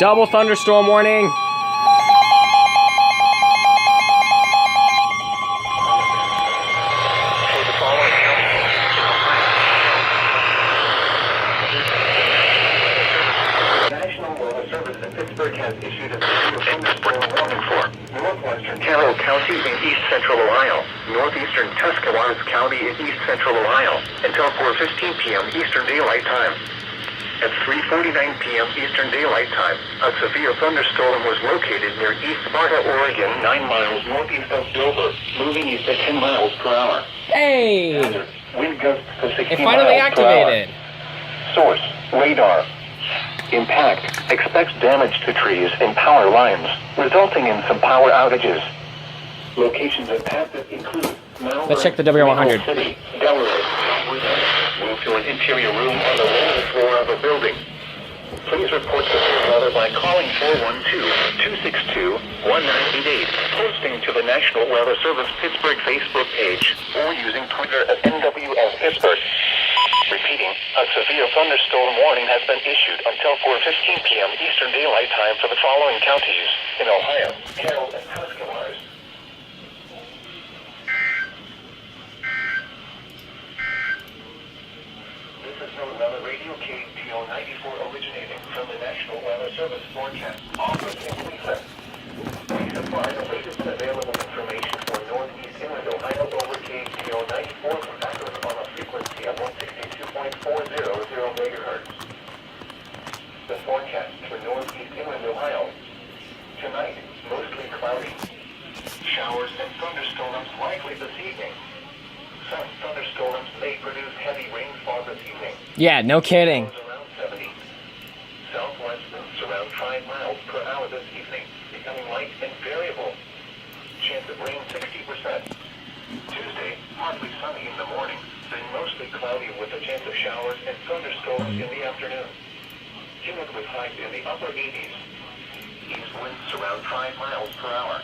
Double thunderstorm warning. National Weather Service in Pittsburgh has issued a thunderstorm warning for northwestern Carroll County in east central Ohio, northeastern Tuscarawas County in east central Ohio, until 4:15 p.m. Eastern Daylight Time. At 3:49 p.m. Eastern Daylight Time, a severe thunderstorm was located near East Sparta, Oregon, 9 miles northeast of Dover, moving east at 10 miles per hour. Hey! Wind gusts to 60 It finally miles per hour. activated. Source: radar. Impact expects damage to trees and power lines, resulting in some power outages. Locations impacted include Malvern, Let's check the W100. City, Delaware. Move to an interior room on the lower floor of a building. Please report severe weather by calling 412-262-1988, posting to the National Weather Service Pittsburgh Facebook page, or using Twitter at NWS Pittsburgh. Repeating, a severe thunderstorm warning has been issued until 4:15 p.m. Eastern Daylight Time for the following counties in Ohio, Carroll, and Tuscarawas. This is NOAA Radio KTO 94 originating from the National Weather Service forecast office in Cleveland. We supply the latest available information for northeast inland Ohio over KTO 94 from Akron on a frequency of 162.400 megahertz. The forecast for northeast inland Ohio. Tonight, mostly cloudy. Showers and thunderstorms likely this evening. Some thunderstorms may produce heavy rainfall this evening. Yeah, no kidding. Around 70. Southwest winds around 5 miles per hour this evening, becoming light and variable. Chance of rain 60%. Tuesday, partly sunny in the morning, then mostly cloudy with a chance of showers and thunderstorms in the afternoon. Humid with highs in the upper 80s. East winds around 5 miles per hour.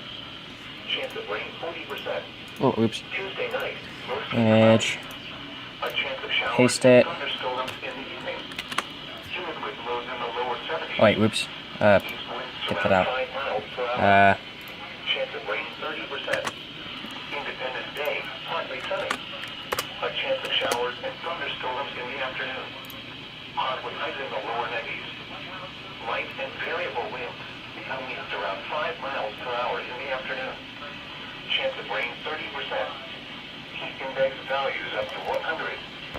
Chance of rain 40%. Oh, oops. Tuesday night, mostly Image. a chance of showers Paste and it. thunderstorms in the evening. Humid with lows in the lower 70s. Oh, wait, whoops. East winds Get that around out. 5 miles per hour. Chance of rain 30%. Independence Day, partly sunny. A chance of showers and thunderstorms in the afternoon. Hot with highs in the lower 90s.